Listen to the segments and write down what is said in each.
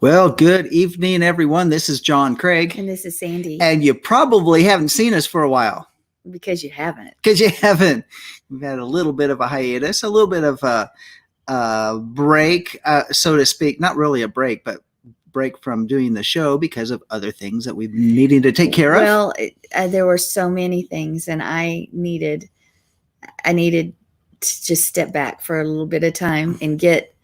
Well, good evening, everyone. This is John Craig. And this is Sandi. And you probably haven't seen us for a while. Because you haven't. We've had a little bit of a hiatus, a little bit of a break, so to speak. Not really a break, but break from doing the show because of other things that we've been needing to take care of. Well, there were so many things, and I needed to just step back for a little bit of time and get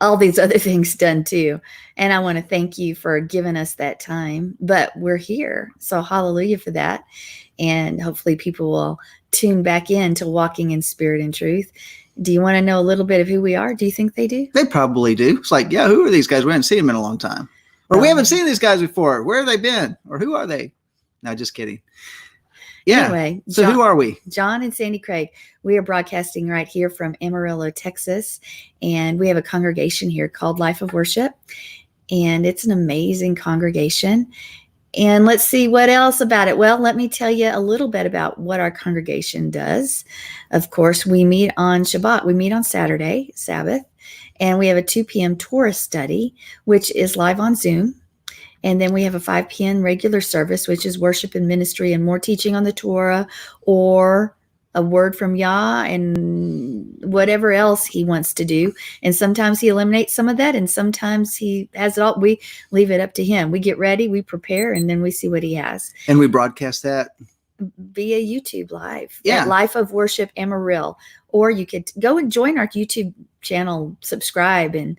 all these other things done too. And I want to thank you for giving us that time, but we're here. So hallelujah for that. And hopefully people will tune back in to Walking in Spirit and Truth. Do you want to know a little bit of who we are? Do you think they do? They probably do. It's like, yeah, who are these guys? We haven't seen them in a long time. Or we haven't seen these guys before. Where have they been? Or who are they? No, just kidding. Yeah. Anyway, so who are we? John and Sandi Craig. We are broadcasting right here from Amarillo, Texas. And we have a congregation here called Life of Worship. And it's an amazing congregation. And let's see what else about it. Well, let me tell you a little bit about what our congregation does. Of course, we meet on Shabbat. We meet on Saturday, Sabbath. And we have a 2 p.m. Torah study, which is live on Zoom. And then we have a 5 p.m. regular service, which is worship and ministry and more teaching on the Torah or a word from Yah and whatever else he wants to do. And sometimes he eliminates some of that, and sometimes he has it all. We leave it up to him. We get ready, we prepare, and then we see what he has. And we broadcast that via YouTube live. Yeah. At Life of Worship Amarillo. Or you could go and join our YouTube channel, subscribe, and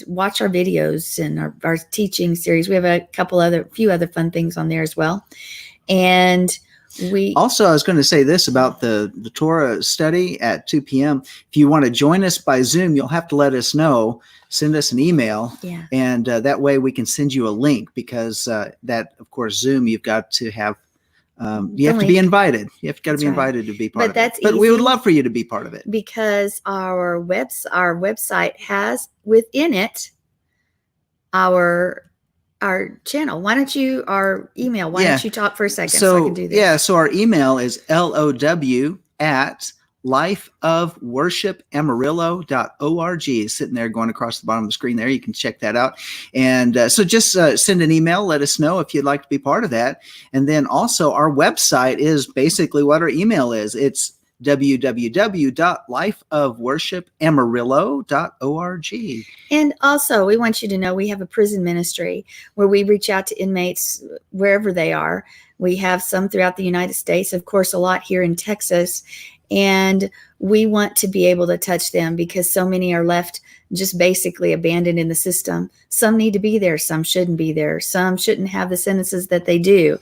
watch our videos and our teaching series. We have a few other fun things on there as well. And we also, I was going to say this about the Torah study at 2 p.m. If you want to join us by Zoom, you'll have to let us know. Send us an email. Yeah. And that way we can send you a link because that, of course, Zoom, you've got to have you have to be invited. You have got to be invited to be part of it. But we would love for you to be part of it. Because our website has within it our channel. Why don't you don't you talk for a second so I can do this? Yeah, so our email is low@lifeofworshipamarillo.org. It's sitting there going across the bottom of the screen there. You can check that out. And so just send an email. Let us know if you'd like to be part of that. And then also our website is basically what our email is. It's www.lifeofworshipamarillo.org. And also, we want you to know we have a prison ministry where we reach out to inmates wherever they are. We have some throughout the United States, of course, a lot here in Texas. And we want to be able to touch them because so many are left just basically abandoned in the system. Some need to be there. Some shouldn't be there. Some shouldn't have the sentences that they do.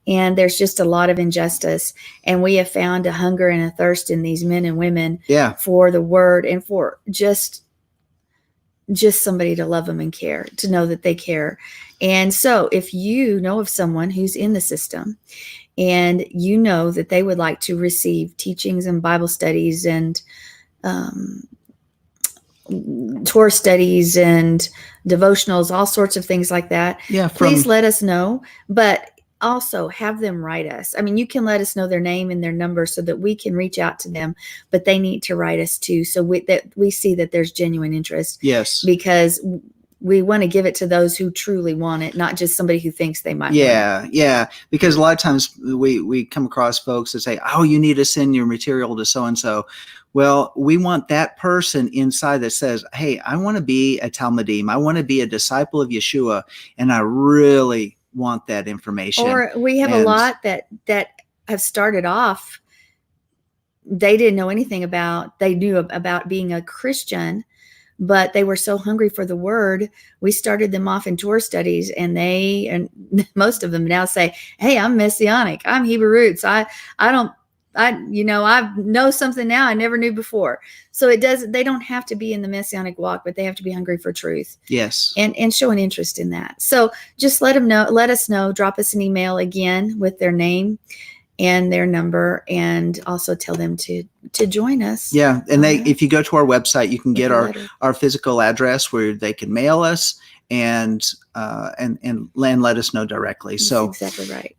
And there's just a lot of injustice. And we have found a hunger and a thirst in these men and women for the word and for just somebody to love them and care, to know that they care. And so if you know of someone who's in the system and you know that they would like to receive teachings and Bible studies and Torah studies and devotionals, all sorts of things like that, please let us know. But also have them write us. I mean, you can let us know their name and their number so that we can reach out to them, but they need to write us too. So that we see that there's genuine interest. Yes. Because we want to give it to those who truly want it, not just somebody who thinks they might want it. Yeah. Because a lot of times we come across folks that say, oh, you need to send your material to so-and-so. Well, we want that person inside that says, hey, I want to be a Talmudim. I want to be a disciple of Yeshua. And I really want that information. Or we have a lot that have started off, they didn't know anything about, they knew about being a Christian, but they were so hungry for the word. We started them off in Torah studies, and most of them now say, hey, I'm Messianic. I'm Hebrew roots. I know something now I never knew before. So they don't have to be in the Messianic walk, but they have to be hungry for truth. Yes. And show an interest in that. So just let us know, drop us an email again with their name and their number, and also tell them to to join us. Yeah, and if you go to our website, you can get our physical address where they can mail us and let us know directly. That's so exactly right.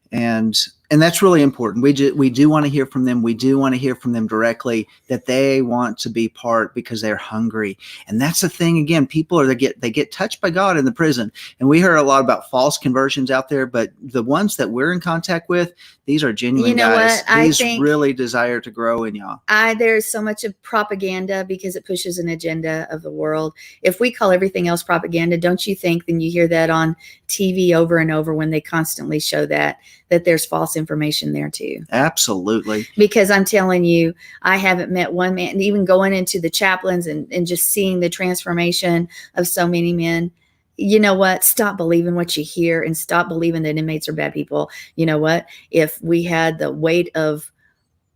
And that's really important. We do want to hear from them. We do want to hear from them directly that they want to be part because they're hungry. And that's the thing. Again, people they get touched by God in the prison. And we heard a lot about false conversions out there, but the ones that we're in contact with, these are genuine guys. These really desire to grow in y'all. There's so much of propaganda because it pushes an agenda of the world. If we call everything else propaganda, don't you think then you hear that on TV over and over when they constantly show that there's false information there too? Absolutely. Because I'm telling you, I haven't met one man, and even going into the chaplains and just seeing the transformation of so many men. You know what? Stop believing what you hear and stop believing that inmates are bad people. You know what? If we had the weight of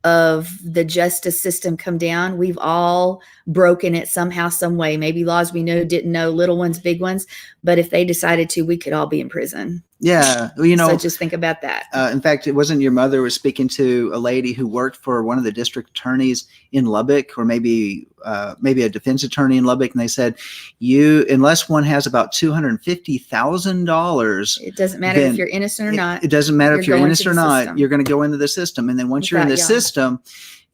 the justice system come down, we've all broken it somehow, some way. Maybe laws we didn't know, little ones, big ones. But if they decided to, we could all be in prison. Yeah. So just think about that. In fact, it wasn't your mother was speaking to a lady who worked for one of the district attorneys in Lubbock, or maybe a defense attorney in Lubbock. And they said, unless one has about $250,000, it doesn't matter if you're innocent or not. It doesn't matter if you're innocent or not. You're going to go into the system. And then once you're in the system,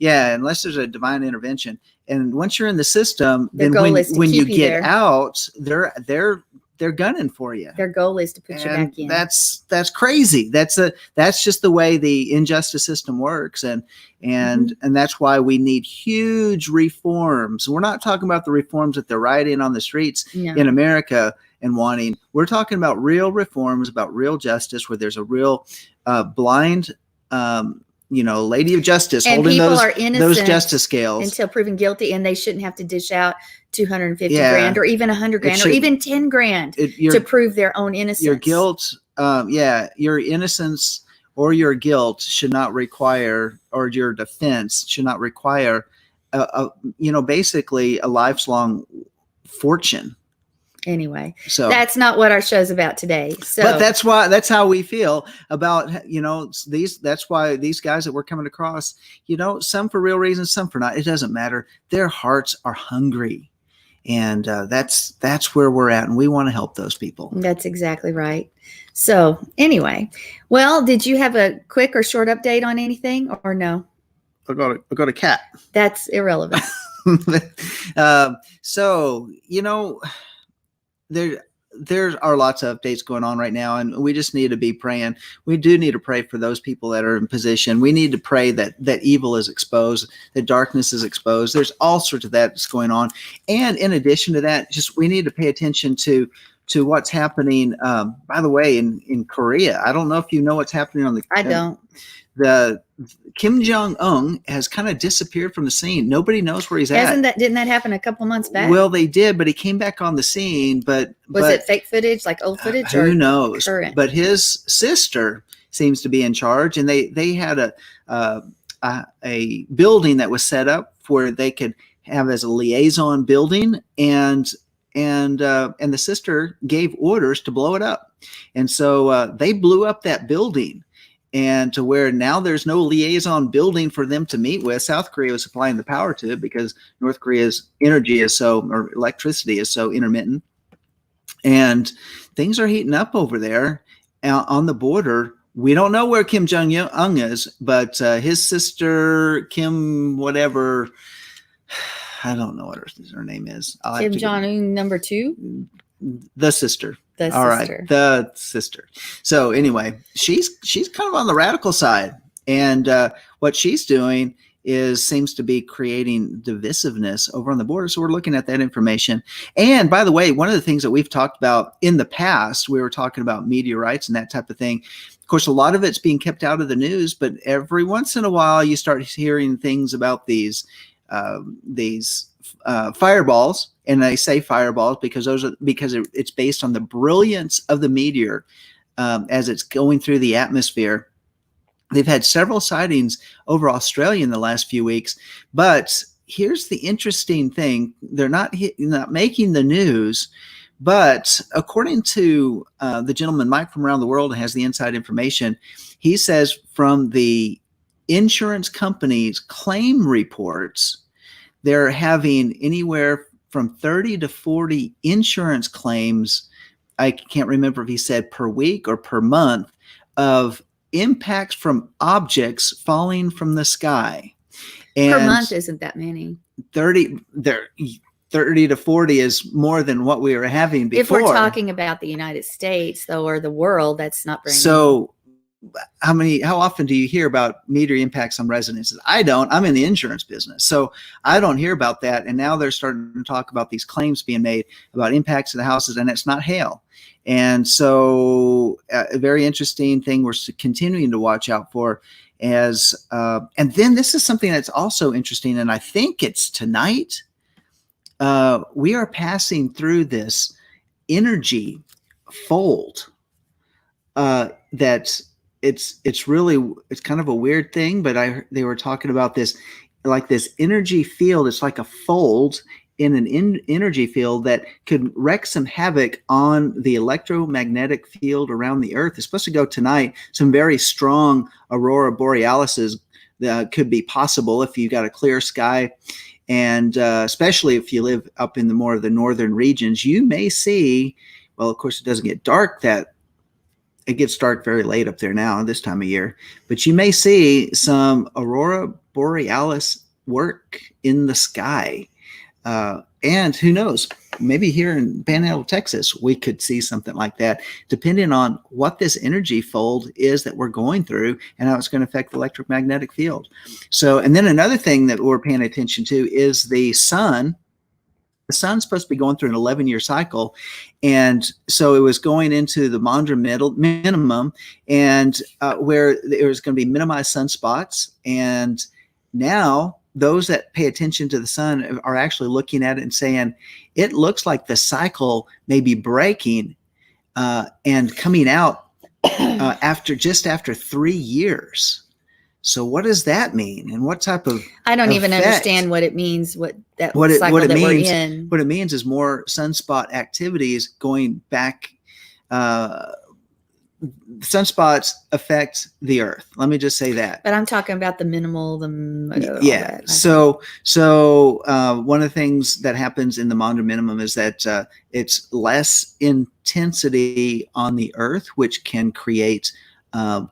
unless there's a divine intervention. And once you're in the system, then when you get out, they're gunning for you. Their goal is to put you back in. That's crazy. That's just the way the injustice system works. And that's why we need huge reforms. We're not talking about the reforms that they're rioting on the streets in America and wanting. We're talking about real reforms, about real justice, where there's a real blind lady of justice and holding those justice scales until proven guilty, and they shouldn't have to dish out 250 grand or even 100 grand or even 10 grand to prove their own innocence. Your guilt, your innocence or your guilt should not require, or your defense should not require, basically a lifelong fortune. Anyway, so that's not what our show's about today. So, but that's how we feel about, that's why these guys that we're coming across, some for real reasons, some for not. It doesn't matter. Their hearts are hungry. And that's where we're at. And we want to help those people. That's exactly right. So anyway, well, did you have a quick or short update on anything or no? I got a cat. That's irrelevant. There are lots of updates going on right now, and we just need to be praying. We do need to pray for those people that are in position. We need to pray that evil is exposed, that darkness is exposed. There's all sorts of that that's going on. And in addition to that, we need to pay attention to what's happening, by the way, in Korea. I don't know if you know what's happening on the... I don't. The Kim Jong-un has kind of disappeared from the scene. Nobody knows where he's at. Didn't that happen a couple months back? Well, they did, but he came back on the scene. But was it fake footage, like old footage? Who knows? Current? But his sister seems to be in charge, and they had a building that was set up where they could have as a liaison building, and the sister gave orders to blow it up, and so they blew up that building. And to where now there's no liaison building for them to meet with. South Korea was supplying the power to it because North Korea's electricity is so intermittent. And things are heating up over there on the border. We don't know where Kim Jong-un is, but his sister, Kim whatever, I don't know what her name is. Kim Jong-un number 2? The sister. All right, the sister. So anyway, she's kind of on the radical side, and what she's doing seems to be creating divisiveness over on the border. So we're looking at that information. And by the way, one of the things that we've talked about in the past, we were talking about media rights and that type of thing. Of course, a lot of it's being kept out of the news, but every once in a while, you start hearing things about these fireballs. And I say fireballs because it's based on the brilliance of the meteor as it's going through the atmosphere. They've had several sightings over Australia in the last few weeks. But here's the interesting thing. They're not making the news. But according to the gentleman, Mike from around the world, has the inside information. He says from the insurance companies' claim reports, they're having anywhere from 30 to 40 insurance claims. I can't remember if he said per week or per month, of impacts from objects falling from the sky. And per month isn't that many. 30 to 40 is more than what we were having before. If we're talking about the United States, though, or the world, that's not very so how often do you hear about meteor impacts on residences? I don't. I'm in the insurance business, so I don't hear about that. And now they're starting to talk about these claims being made about impacts to the houses, and it's not hail. And so a very interesting thing we're continuing to watch out for. And then this is something that's also interesting, and I think it's tonight. We are passing through this energy fold that it's kind of a weird thing, but they were talking about this, like this energy field. It's like a fold in an energy field that could wreak some havoc on the electromagnetic field around the earth. It's supposed to go tonight. Some very strong aurora borealises could be possible if you've got a clear sky. And especially if you live up in the more of the northern regions, you may see, well, of course, it doesn't get dark it gets dark very late up there now this time of year, but you may see some aurora borealis work in the sky. And who knows, maybe here in Panhandle, Texas, we could see something like that, depending on what this energy fold is that we're going through and how it's going to affect the electromagnetic field. So, and then another thing that we're paying attention to is the sun. The sun's supposed to be going through an 11-year cycle. And so it was going into the Maunder minimum, and where there was going to be minimized sunspots. And now those that pay attention to the sun are actually looking at it and saying, it looks like the cycle may be breaking and coming out after 3 years. So what does that mean? And what type of I don't even effect? understand what it means, what it means, we're in. What it means is more sunspot activities going back. Sunspots affect the earth. Let me just say that. But I'm talking about the minimal, yeah. So one of the things that happens in the Maunder minimum is that it's less intensity on the earth, which can create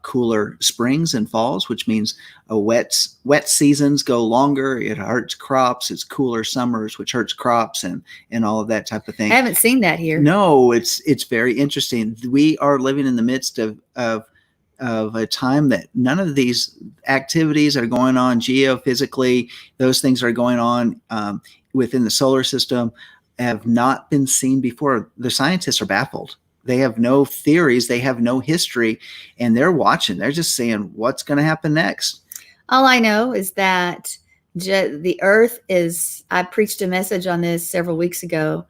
cooler springs and falls, which means wet seasons go longer. It hurts crops. It's cooler summers, which hurts crops and all of that type of thing. I haven't seen that here. No, it's very interesting. We are living in the midst of a time that none of these activities that are going on geophysically, those things that are going on within the solar system, have not been seen before. The scientists are baffled. They have no theories. They have no history, and they're watching. They're just saying, what's going to happen next? All I know is that the earth is, I preached a message on this several weeks ago,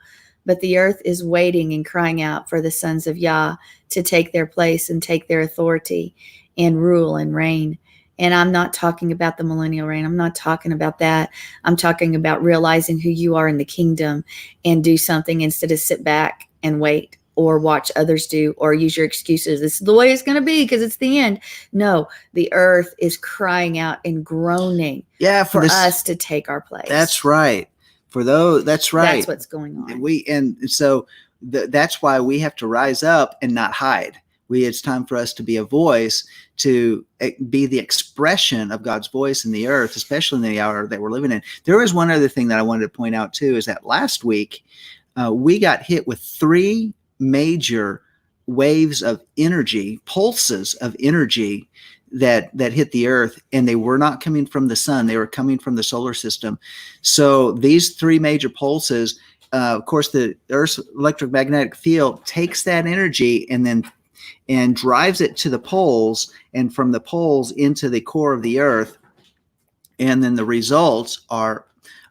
but the earth is waiting and crying out for the sons of Yah to take their place and take their authority and rule and reign. And I'm not talking about the millennial reign. I'm not talking about that. I'm talking about realizing who you are in the kingdom and do something instead of sit back and wait or watch others do or use your excuses. This is the way it's going to be because it's the end. No, the earth is crying out and groaning for us to take our place. That's right. That's right. That's what's going on. So that's why we have to rise up and not hide. It's time for us to be a voice, to be the expression of God's voice in the earth, especially in the hour that we're living in. There was one other thing that I wanted to point out too, is that last week we got hit with 3 major waves of energy, pulses of energy that hit the earth, and they were not coming from the sun. They were coming from the solar system. So these 3 major pulses, of course, the Earth's electromagnetic field takes that energy and drives it to the poles, and from the poles into the core of the earth. And then the results are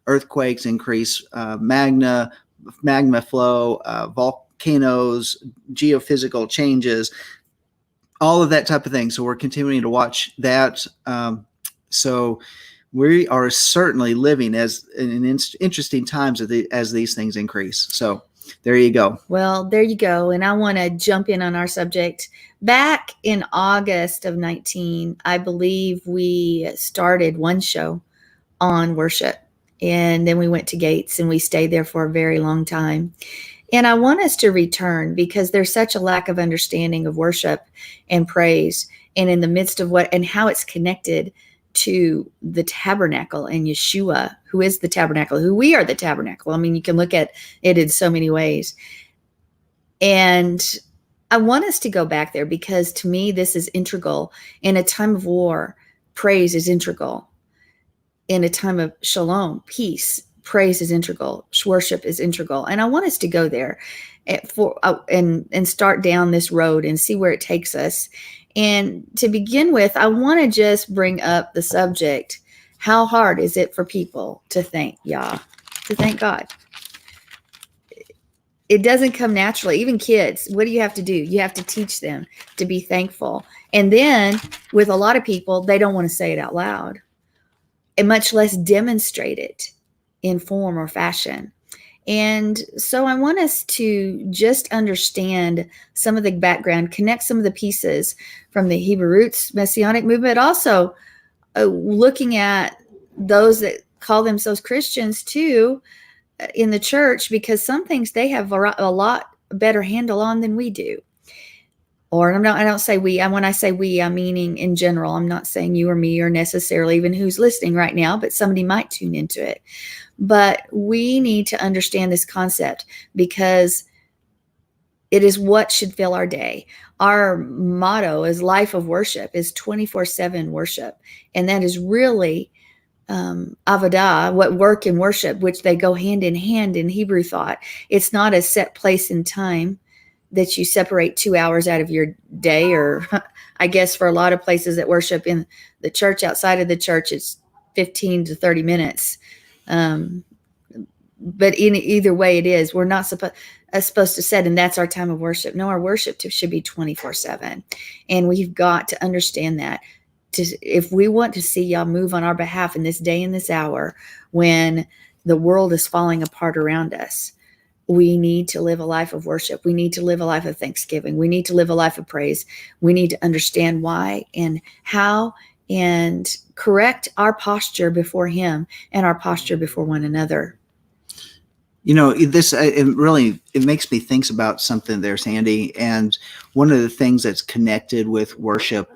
earthquakes, increase magma flow, volcanoes, geophysical changes, all of that type of thing. So we're continuing to watch that. So we are certainly living in interesting times as these things increase. So there you go. Well, there you go. And I want to jump in on our subject. Back in August of 19, I believe we started one show on worship. And then we went to Gates and we stayed there for a very long time. And I want us to return because there's such a lack of understanding of worship and praise, and in the midst of what and how it's connected to the tabernacle and Yeshua, who is the tabernacle, who we are the tabernacle. I mean, you can look at it in so many ways. And I want us to go back there because to me, this is integral. In a time of war, praise is integral. In a time of shalom, peace, praise is integral. Worship is integral. And I want us to go there and start down this road and see where it takes us. And to begin with, I want to just bring up the subject. How hard is it for people to thank Yah, to thank God? It doesn't come naturally. Even kids, what do you have to do? You have to teach them to be thankful. And then with a lot of people, they don't want to say it out loud, and much less demonstrate it in form or fashion. And so I want us to just understand some of the background, connect some of the pieces from the Hebrew roots Messianic movement, also looking at those that call themselves Christians too in the church, because some things they have a lot better handle on than we do. Or I don't say we. When I say we, I'm meaning in general. I'm not saying you or me or necessarily even who's listening right now, but somebody might tune into it. But we need to understand this concept because it is what should fill our day. Our motto is life of worship, is 24/7 worship. And that is really avodah, what work and worship, which they go hand in hand in Hebrew thought. It's not a set place and time that you separate 2 hours out of your day, or I guess for a lot of places that worship in the church, outside of the church, it's 15 to 30 minutes. But in either way it is, we're not supposed to set, and that's our time of worship. No, our worship should be 24/7. And we've got to understand that if we want to see Yah move on our behalf in this day and this hour, when the world is falling apart around us, we need to live a life of worship. We need to live a life of thanksgiving. We need to live a life of praise. We need to understand why and how, and correct our posture before Him and our posture before one another. You know, it makes me think about something there, Sandy. And one of the things that's connected with worship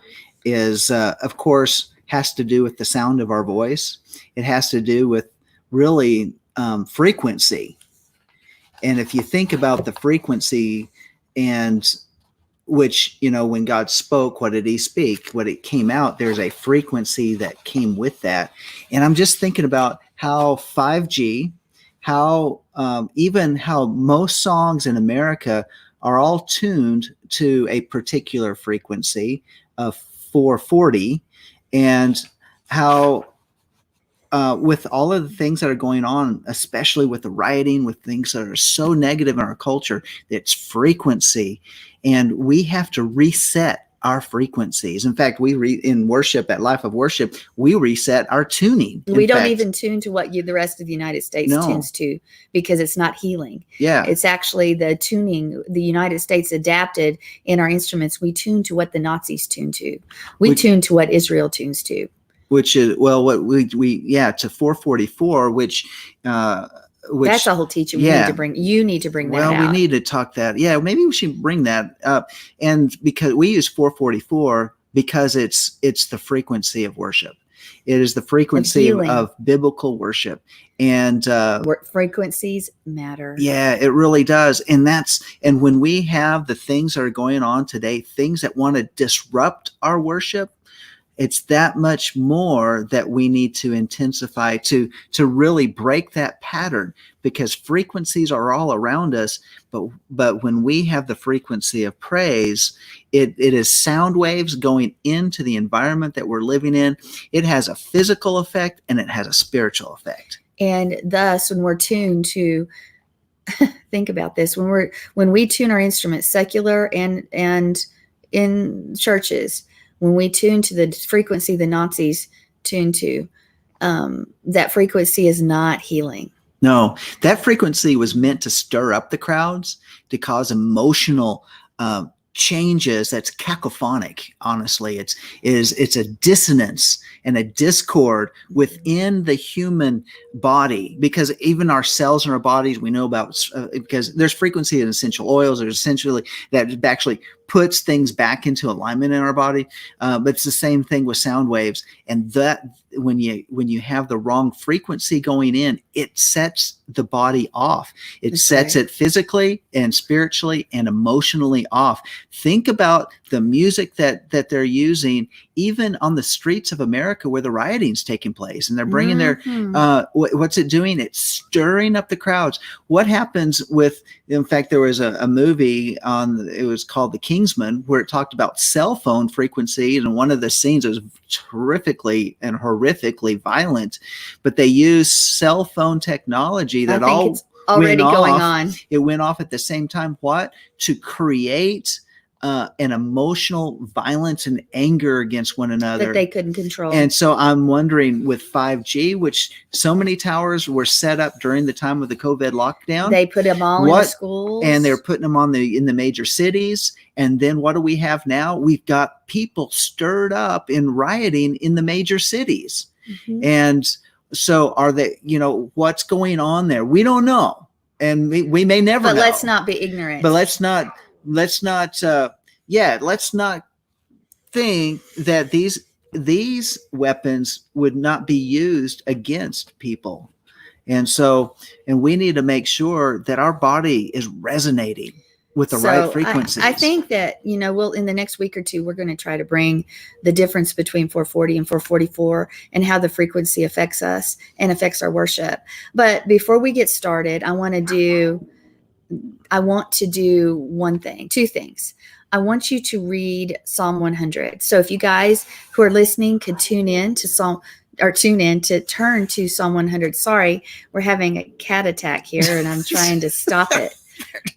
is, of course, has to do with the sound of our voice. It has to do with really frequency. And if you think about the frequency, and which, you know, when God spoke, what did He speak? What it came out, there's a frequency that came with that. And I'm just thinking about how 5G, how even how most songs in America are all tuned to a particular frequency of 440, and how with all of the things that are going on, especially with the rioting, with things that are so negative in our culture, it's frequency. And we have to reset our frequencies. In fact, in worship, at Life of Worship, we reset our tuning. We don't even tune to what the rest of the United States tunes to, because it's not healing. Yeah. It's actually the tuning the United States adapted in our instruments. We tune to what the Nazis tune to. We tune to what Israel tunes to. Which is, well, what to 444, which that's a whole teaching. You need to bring that out. Well, we need to talk that. Yeah, maybe we should bring that up. And because we use 444 because it's the frequency of worship. It is the frequency of biblical worship. And frequencies matter. Yeah, it really does. And when we have the things that are going on today, things that want to disrupt our worship, it's that much more that we need to intensify to really break that pattern, because frequencies are all around us. But when we have the frequency of praise, it is sound waves going into the environment that we're living in. It has a physical effect and it has a spiritual effect. And thus, when we're tuned to, think about this, when we tune our instruments, secular and in churches, when we tune to the frequency the Nazis tune to, that frequency is not healing. No, that frequency was meant to stir up the crowds, to cause emotional changes. That's cacophonic. Honestly, it's a dissonance and a discord within the human body, because even our cells in our bodies, we know about, because there's frequency in essential oils. There's essentially that actually puts things back into alignment in our body. But it's the same thing with sound waves, and that when you have the wrong frequency going in, it sets the body off. It That's sets right. it physically and spiritually and emotionally off. Think about the music that they're using, even on the streets of America where the rioting's taking place, and they're bringing their what's it doing? It's stirring up the crowds. What happens with? In fact, there was a movie on. It was called The Kingsman, where it talked about cell phone frequencies, and one of the scenes was terrifically and horrifically violent, but they used cell phone technology that I think all it's already went going off. on. It went off at the same time. What? To create an emotional violence and anger against one another that they couldn't control. And so I'm wondering, with 5G, which so many towers were set up during the time of the COVID lockdown, they put them all in the schools, and they're putting them in the major cities. And then what do we have now? We've got people stirred up in rioting in the major cities. Mm-hmm. And so are they, what's going on there? We don't know. And we may never know. But let's not be ignorant. But let's not think that these weapons would not be used against people. And we need to make sure that our body is resonating with the right frequencies. I think that, we'll, in the next week or two, we're going to try to bring the difference between 440 and 444 and how the frequency affects us and affects our worship. But before we get started, I want to do two things. I want you to read Psalm 100. So if you guys who are listening could turn to Psalm 100. Sorry, we're having a cat attack here and I'm trying to stop it.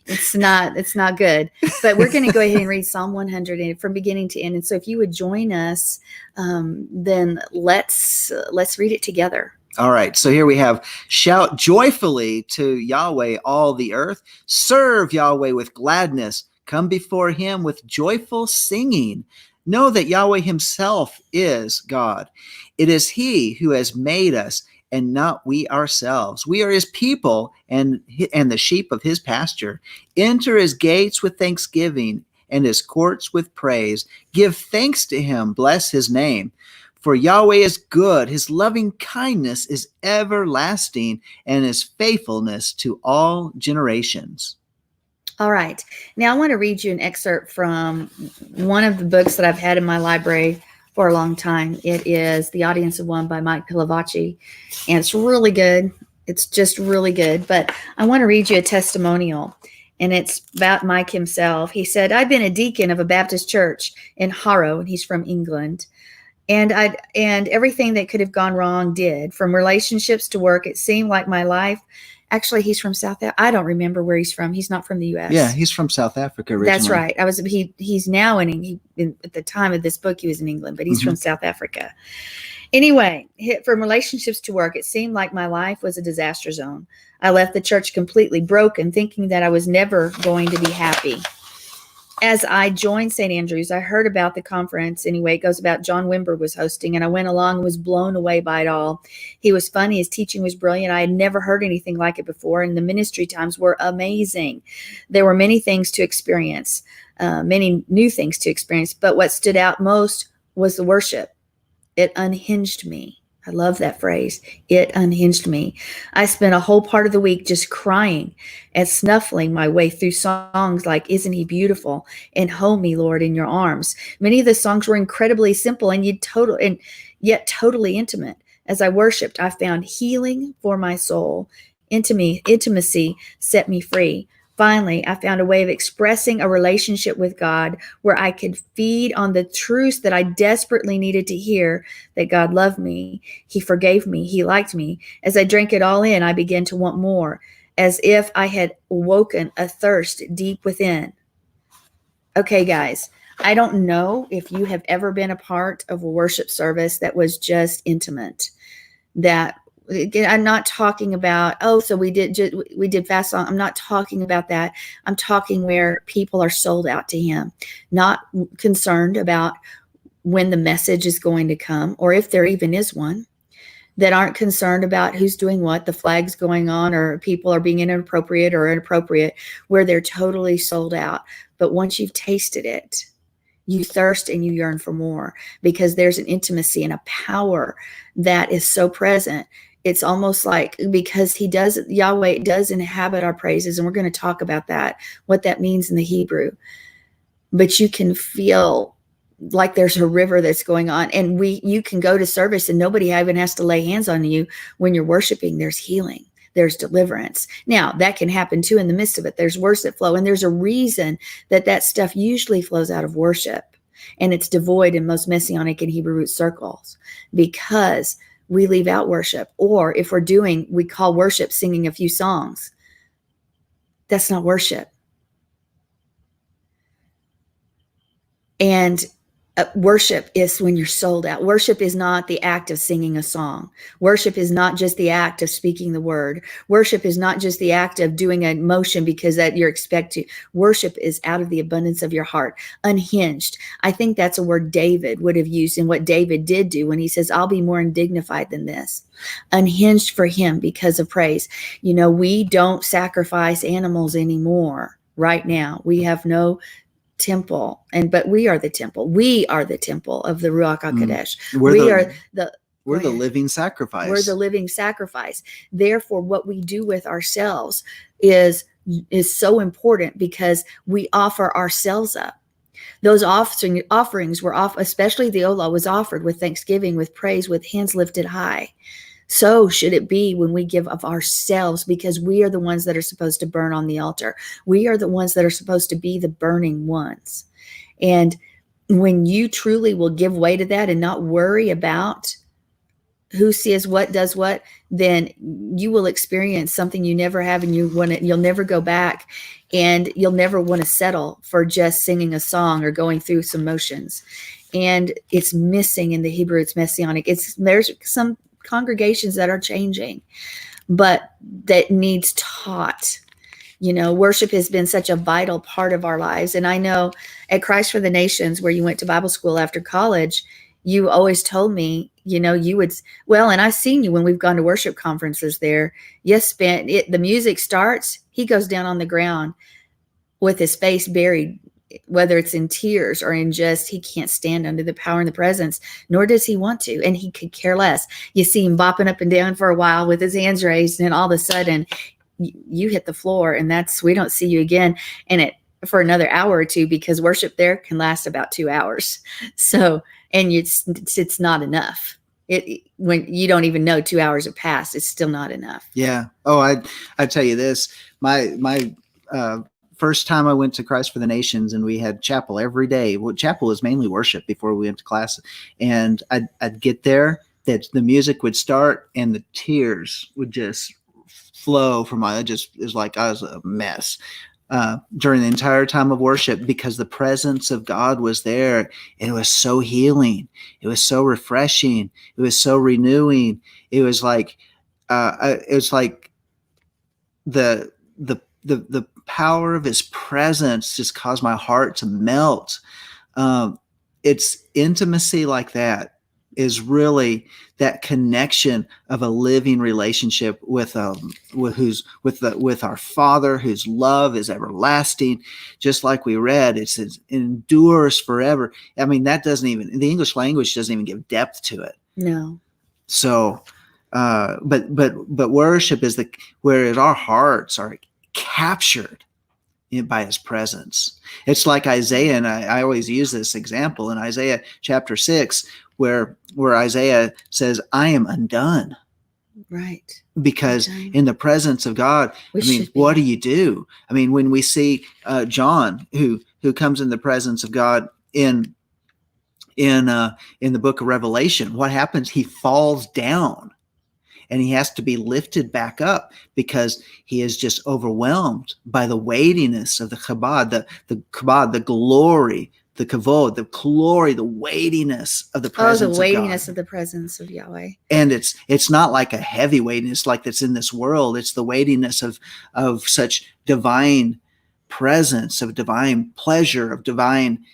It's not good, but we're going to go ahead and read Psalm 100 from beginning to end. And so if you would join us, then let's read it together. All right, so here we have, shout joyfully to Yahweh, all the earth. Serve Yahweh with gladness. Come before him with joyful singing. Know that Yahweh himself is God. It is he who has made us, and not we ourselves. We are his people and the sheep of his pasture. Enter his gates with thanksgiving and his courts with praise. Give thanks to him. Bless his name. For Yahweh is good. His loving kindness is everlasting, and his faithfulness to all generations. All right. Now I want to read you an excerpt from one of the books that I've had in my library for a long time. It is The Audience of One by Mike Pilavachi, and it's really good. It's just really good. But I want to read you a testimonial, and it's about Mike himself. He said, I've been a deacon of a Baptist church in Harrow, and he's from England. And everything that could have gone wrong did. From relationships to work, it seemed like my life. Actually, he's from South Africa. I don't remember where he's from. He's not from the U.S. Yeah, he's from South Africa originally. That's right. He's now at the time of this book, he was in England, but he's from South Africa. Anyway, from relationships to work, it seemed like my life was a disaster zone. I left the church completely broken, thinking that I was never going to be happy. As I joined St. Andrews, I heard about the conference. Anyway, it goes about John Wimber was hosting, and I went along and was blown away by it all. He was funny. His teaching was brilliant. I had never heard anything like it before, and the ministry times were amazing. There were many things to experience, many new things to experience, but what stood out most was the worship. It unhinged me. I love that phrase. It unhinged me. I spent a whole part of the week just crying and snuffling my way through songs like Isn't He Beautiful and Hold Me, Lord, in Your Arms. Many of the songs were incredibly simple and yet totally intimate. As I worshiped, I found healing for my soul. Intimacy set me free. Finally, I found a way of expressing a relationship with God where I could feed on the truths that I desperately needed to hear, that God loved me, he forgave me, he liked me. As I drank it all in, I began to want more, as if I had woken a thirst deep within. Okay, guys, I don't know if you have ever been a part of a worship service that was just intimate, that Again, I'm not talking about, so we did fast song. I'm not talking about that. I'm talking where people are sold out to him, not concerned about when the message is going to come, or if there even is one, that aren't concerned about who's doing what, the flag's going on, or people are being inappropriate, where they're totally sold out. But once you've tasted it, you thirst and you yearn for more, because there's an intimacy and a power that is so present. It's almost like, because Yahweh does inhabit our praises, and we're going to talk about that, what that means in the Hebrew. But you can feel like there's a river that's going on, and you can go to service and nobody even has to lay hands on you. When you're worshiping, there's healing, there's deliverance. Now that can happen too in the midst of it. There's words that flow, and there's a reason that stuff usually flows out of worship, and it's devoid in most Messianic and Hebrew root circles, because we leave out worship. Or if we call worship singing a few songs. That's not worship. And worship is when you're sold out. Worship is not the act of singing a song. Worship is not just the act of speaking the word. Worship is not just the act of doing a motion because that you're expected to. Worship is out of the abundance of your heart. Unhinged. I think that's a word David would have used, and what David did do when he says, I'll be more undignified than this. Unhinged for him because of praise. We don't sacrifice animals anymore right now. We have no temple, but we are the temple. We are the temple of the Ruach HaKodesh. We're the living sacrifice. We're the living sacrifice. Therefore, what we do with ourselves is so important, because we offer ourselves up. Those offerings were off, especially the Olah was offered with thanksgiving, with praise, with hands lifted high. So should it be when we give of ourselves, because we are the ones that are supposed to burn on the altar. We are the ones that are supposed to be the burning ones. And when you truly will give way to that and not worry about who says what, does what, then you will experience something you never have, and you'll never go back, and you'll never want to settle for just singing a song or going through some motions. And it's missing in the Hebrew. It's Messianic. There's some congregations that are changing, but that needs taught. Worship has been such a vital part of our lives. And I know at Christ for the Nations, where you went to Bible school after college, you always told me, you would, and I've seen you when we've gone to worship conferences there. The music starts, he goes down on the ground with his face buried, whether it's in tears or in just, he can't stand under the power and the presence, nor does he want to. And he could care less. You see him bopping up and down for a while with his hands raised, and all of a sudden you hit the floor, and we don't see you again. And for another hour or two, because worship there can last about 2 hours. So, and it's not enough. When you don't even know 2 hours have passed, it's still not enough. Yeah. Oh, I tell you this, my first time I went to Christ for the Nations, and we had chapel every day. Well, chapel was mainly worship before we went to class. And I'd get there, that the music would start, and the tears would just flow from it was like I was a mess during the entire time of worship, because the presence of God was there. It was so healing. It was so refreshing. It was so renewing. It was like the power of his presence just caused my heart to melt. It's intimacy like that is really that connection of a living relationship with our Father, whose love is everlasting. Just like we read, it endures forever. I mean, the English language doesn't even give depth to it. No. So, but worship is where our hearts are captured by his presence. It's like Isaiah, and I always use this example in Isaiah chapter 6, where Isaiah says, I am undone. Right. Because in the presence of God, what do you do? I mean, when we see John, who comes in the presence of God in the book of Revelation, what happens? He falls down. And he has to be lifted back up, because he is just overwhelmed by the weightiness of the Chabad, the glory, the kavod, the glory, the weightiness of the Oh, presence the weightiness of of the presence of Yahweh. And it's not like a heavy weightiness like that's in this world. It's the weightiness of such divine presence, of divine pleasure, of divine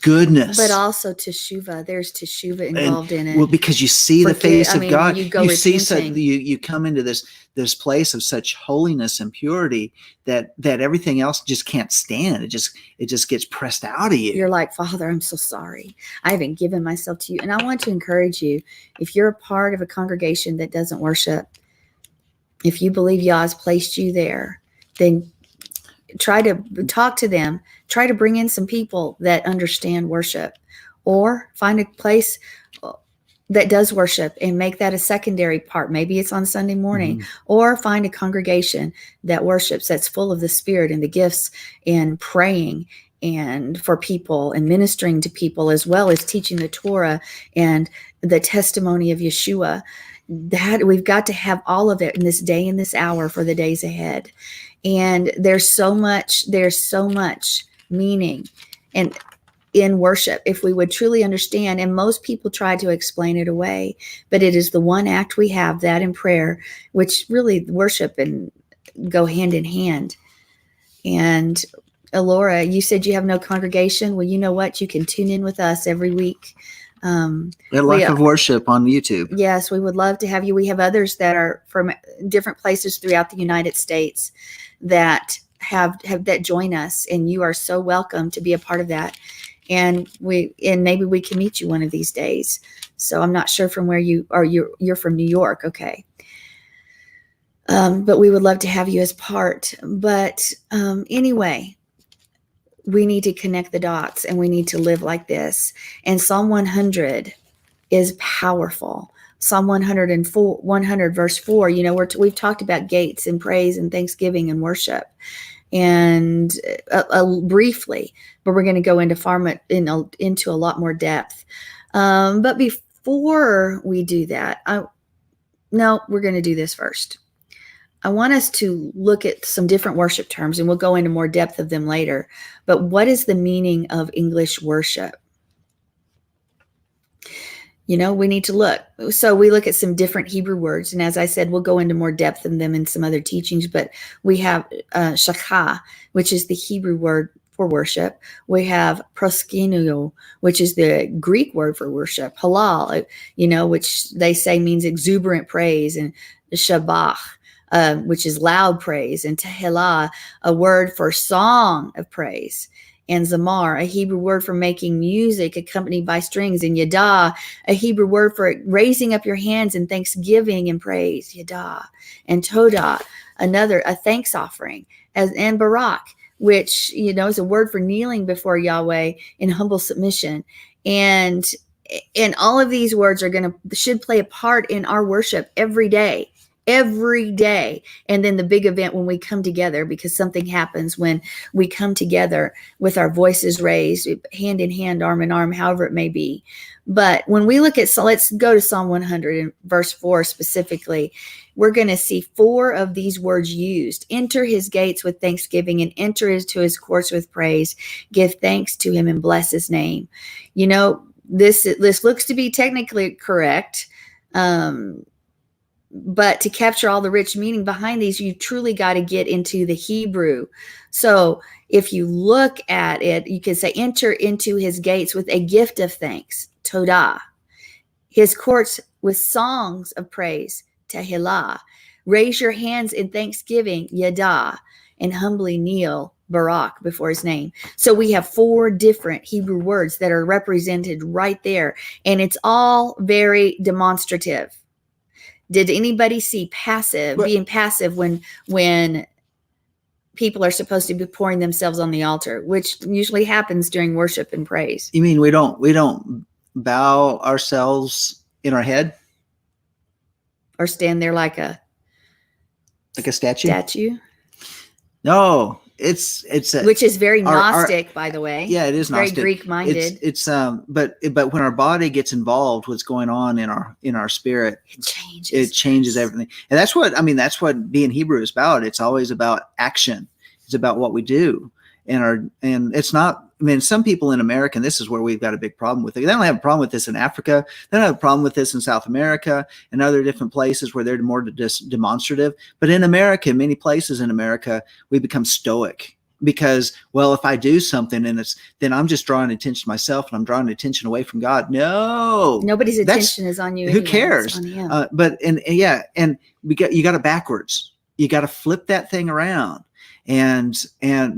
goodness. But also teshuva. There's teshuva involved in it. Well, because you see the face of God, you go see repenting. you come into this place of such holiness and purity that everything else just can't stand. It just gets pressed out of you. You're like, Father, I'm so sorry. I haven't given myself to you. And I want to encourage you, if you're a part of a congregation that doesn't worship, if you believe Yah has placed you there, then try to talk to them. Try to bring in some people that understand worship, or find a place that does worship and make that a secondary part. Maybe it's on Sunday morning, or find a congregation that worships, that's full of the Spirit and the gifts and praying and for people and ministering to people, as well as teaching the Torah and the testimony of Yeshua. That we've got to have all of it in this day and this hour for the days ahead. And there's so much meaning and in worship, if we would truly understand. And most people try to explain it away, but it is the one act we have, that in prayer, which really worship and go hand in hand. And Laura, you said you have no congregation. Well, you know what? You can tune in with us every week. Life of Worship on YouTube. Yes, we would love to have you. We have others that are from different places throughout the United States that have that join us, and you are so welcome to be a part of that. And maybe we can meet you one of these days. So I'm not sure from where you are. You're from New York, okay? But we would love to have you as part. But anyway, we need to connect the dots, and we need to live like this. And Psalm 100 is powerful. Psalm 100 verse 4, we've talked about gates and praise and thanksgiving and worship, and briefly, but we're going to go into a lot more depth. But before we do that, we're going to do this first. I want us to look at some different worship terms, and we'll go into more depth of them later. But what is the meaning of English worship? We need to look. So we look at some different Hebrew words. And as I said, we'll go into more depth in them in some other teachings. But we have shachah, which is the Hebrew word for worship. We have proskenio, which is the Greek word for worship. Halal, which they say means exuberant praise. And shabach, which is loud praise. And tehillah, a word for song of praise. And zamar, a Hebrew word for making music accompanied by strings. And yada, a Hebrew word for raising up your hands in thanksgiving and praise. Yada. And todah, a thanks offering. And barak, which, is a word for kneeling before Yahweh in humble submission. And all of these words should play a part in our worship every day. And then the big event when we come together, because something happens when we come together with our voices raised, hand in hand, arm in arm, however it may be. But when we look at, let's go to Psalm 100 and verse 4 specifically, we're going to see 4 of these words used. Enter his gates with thanksgiving and enter into his courts with praise. Give thanks to him and bless his name. This looks to be technically correct. But to capture all the rich meaning behind these, you truly got to get into the Hebrew. So if you look at it, you can say, enter into his gates with a gift of thanks, todah. His courts with songs of praise, tehillah. Raise your hands in thanksgiving, yada. And humbly kneel, barak, before his name. So we have 4 different Hebrew words that are represented right there. And it's all very demonstrative. Did anybody see being passive when people are supposed to be pouring themselves on the altar, which usually happens during worship and praise? You mean we don't bow ourselves in our head Or stand there like a statue? No, it's which is very Gnostic, by the way. Yeah, it is very Gnostic. Greek-minded. It's but when our body gets involved, what's going on in our spirit, it changes everything. And that's what being Hebrew is about. It's always about action. It's about what we do. and it's not. I mean, some people in America, and this is where we've got a big problem with it. They don't have a problem with this in Africa. They don't have a problem with this in South America and other different places where they're more demonstrative. But in America, many places in America, we become stoic because, well, if I do something and then I'm just drawing attention to myself and I'm drawing attention away from God. No, nobody's attention is on you. Who anyway. cares? It's on him. And you got it backwards. You got to flip that thing around. And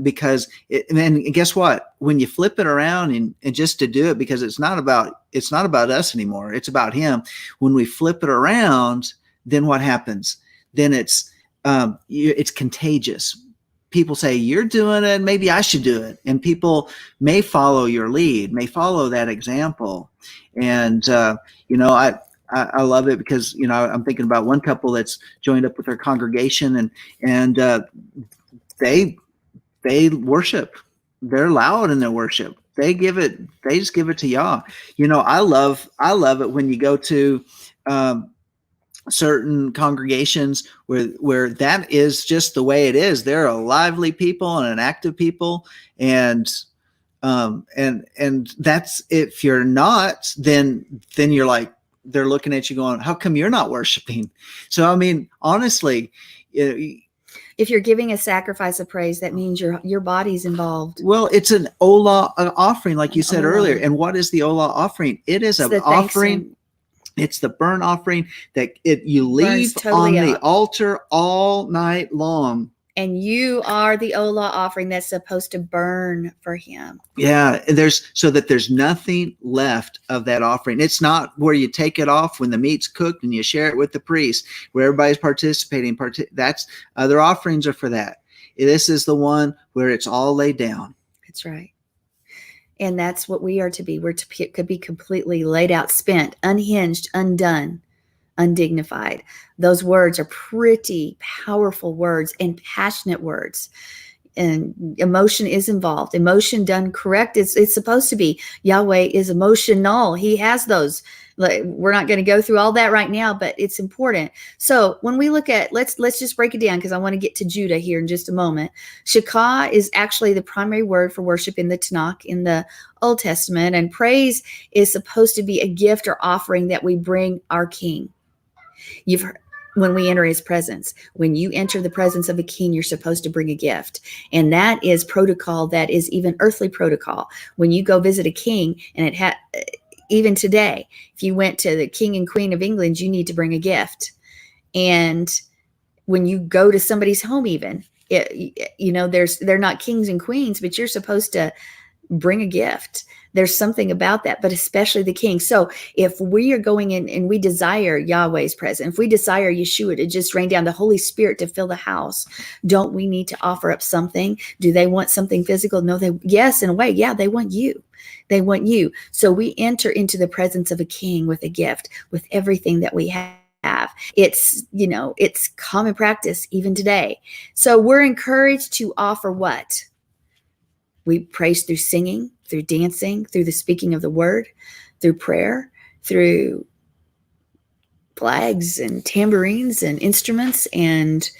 because and guess what, when you flip it around and just to do it, because it's not about us anymore, it's about him. When we flip it around, then what happens? Then it's contagious. People say, you're doing it, maybe I should do it. And people may follow your lead, may follow that example. And I love it because, I'm thinking about one couple that's joined up with their congregation and they worship. They're loud in their worship. They just give it to Yah. I love it when you go to certain congregations where that is just the way it is. They're a lively people and an active people. And that's, if you're not, then you're like, they're looking at you going, how come you're not worshiping? So, I mean, honestly, if you're giving a sacrifice of praise, that means your body's involved. Well, it's an Olah offering, like you said earlier. And what is the Olah offering? It is an offering. It's the burnt offering that you leave totally on the altar all night long. And you are the Olah offering that's supposed to burn for him. Yeah, so that there's nothing left of that offering. It's not where you take it off when the meat's cooked and you share it with the priest, where everybody's participating. That's other offerings are for that. This is the one where it's all laid down. That's right. And that's what we are to be. Could be completely laid out, spent, unhinged, undone, undignified. Those words are pretty powerful words and passionate words. And emotion is involved. Emotion done correct. It's supposed to be. Yahweh is emotional. He has those. We're not going to go through all that right now, but it's important. So when we look at, let's just break it down, because I want to get to Judah here in just a moment. Shakah is actually the primary word for worship in the Tanakh in the Old Testament, and praise is supposed to be a gift or offering that we bring our King. You've heard, when we enter his presence, when you enter the presence of a king, you're supposed to bring a gift. And that is protocol. That is even earthly protocol. When you go visit a king, and even today, if you went to the king and queen of England, you need to bring a gift. And when you go to somebody's home, even, they're not kings and queens, but you're supposed to bring a gift. There's something about that, but especially the king. So if we are going in and we desire Yahweh's presence, if we desire Yeshua to just rain down, the Holy Spirit to fill the house, don't we need to offer up something? Do they want something physical? No, yes, in a way. Yeah, they want you. They want you. So we enter into the presence of a king with a gift, with everything that we have. It's common practice even today. So we're encouraged to offer what? We praise through singing, through dancing, through the speaking of the word, through prayer, through flags and tambourines and instruments and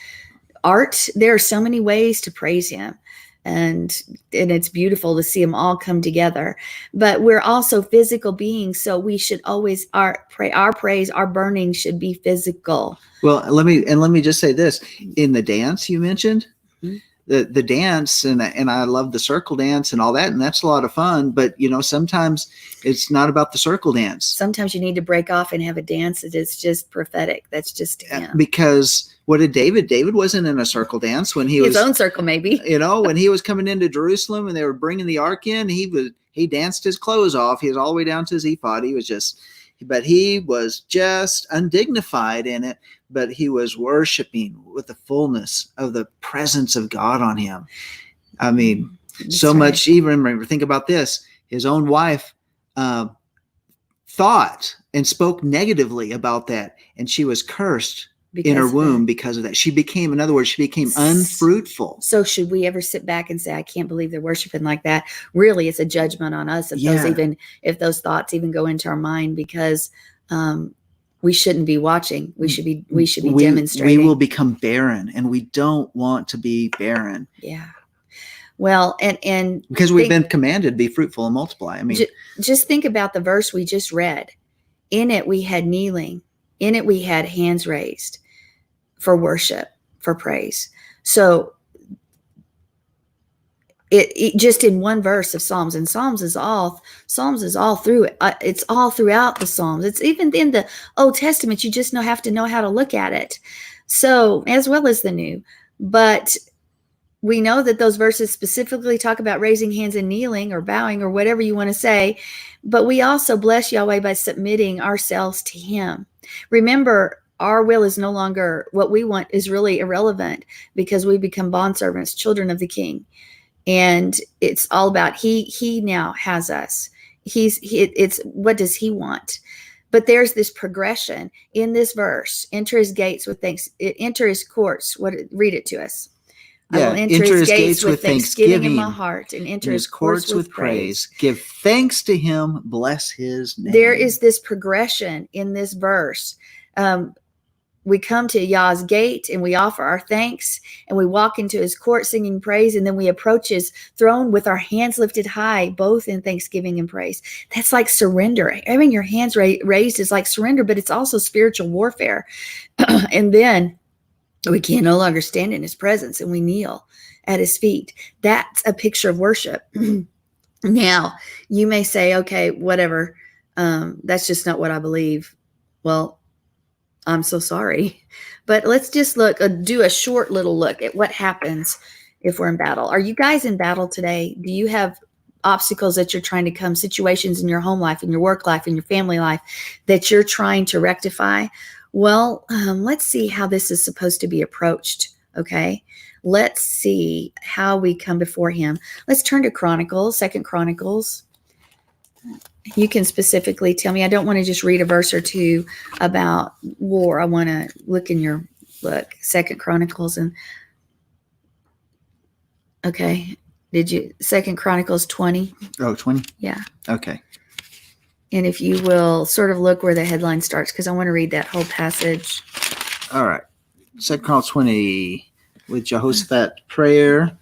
art. There are so many ways to praise him. And it's beautiful to see them all come together. But we're also physical beings, so we should always our praise, our burning should be physical. Well, let me just say this. In the dance you mentioned, mm-hmm. the dance, and I love the circle dance and all that, and that's a lot of fun. But sometimes it's not about the circle dance. Sometimes you need to break off and have a dance that is just prophetic. That's just him. Because what did David? David wasn't in a circle dance when he was his own circle, maybe. When he was coming into Jerusalem and they were bringing the ark in, he danced his clothes off. He was all the way down to his ephod. He was just undignified in it. But he was worshiping with the fullness of the presence of God on him. I mean, that's so right. Much. Even remember, think about this. His own wife thought and spoke negatively about that, and she was cursed in her womb because of that. She became unfruitful. So should we ever sit back and say, I can't believe they're worshiping like that? Really, it's a judgment on us if those thoughts even go into our mind, because we shouldn't be watching. We should be demonstrating. We will become barren, and we don't want to be barren. Yeah. Well, and because we've been commanded to be fruitful and multiply. I mean, just think about the verse we just read. In it, we had kneeling. In it, we had hands raised for worship, for praise. So it just in one verse of Psalms, and Psalms is all through it. It's all throughout the Psalms. It's even in the Old Testament. You just have to know how to look at it. So as well as the New, but we know that those verses specifically talk about raising hands and kneeling or bowing or whatever you want to say. But we also bless Yahweh by submitting ourselves to Him. Remember, our will is no longer what we want is really irrelevant because we become bondservants, children of the King. And it's all about he now has us. It's what does He want? But there's this progression in this verse. Enter His gates with thanks. Enter His courts. Read it to us. Yeah, I will enter His gates with thanksgiving in my heart and enter His courts with praise. Give thanks to Him. Bless His name. There is this progression in this verse. We come to Yah's gate and we offer our thanks and we walk into His court singing praise, and then we approach His throne with our hands lifted high, both in thanksgiving and praise. That's like surrender. Having your hands raised is like surrender, but it's also spiritual warfare. And then we can no longer stand in His presence and we kneel at His feet. That's a picture of worship. Now, you may say, okay, whatever. That's just not what I believe. Well, I'm so sorry. But let's just do a short little look at what happens if we're in battle. Are you guys in battle today? Do you have obstacles that you're trying to come, situations in your home life, in your work life, in your family life that you're trying to rectify? Well, let's see how this is supposed to be approached. Okay. Let's see how we come before Him. Let's turn to Chronicles, 2 Chronicles. You can specifically tell me. I don't want to just read a verse or two about war. I want to look in your 2 Chronicles and okay. Did you 2 Chronicles 20? Oh, 20? Yeah. Okay. And if you will sort of look where the headline starts, because I want to read that whole passage. All right. 2 Chronicles 20 with Jehoshaphat prayer.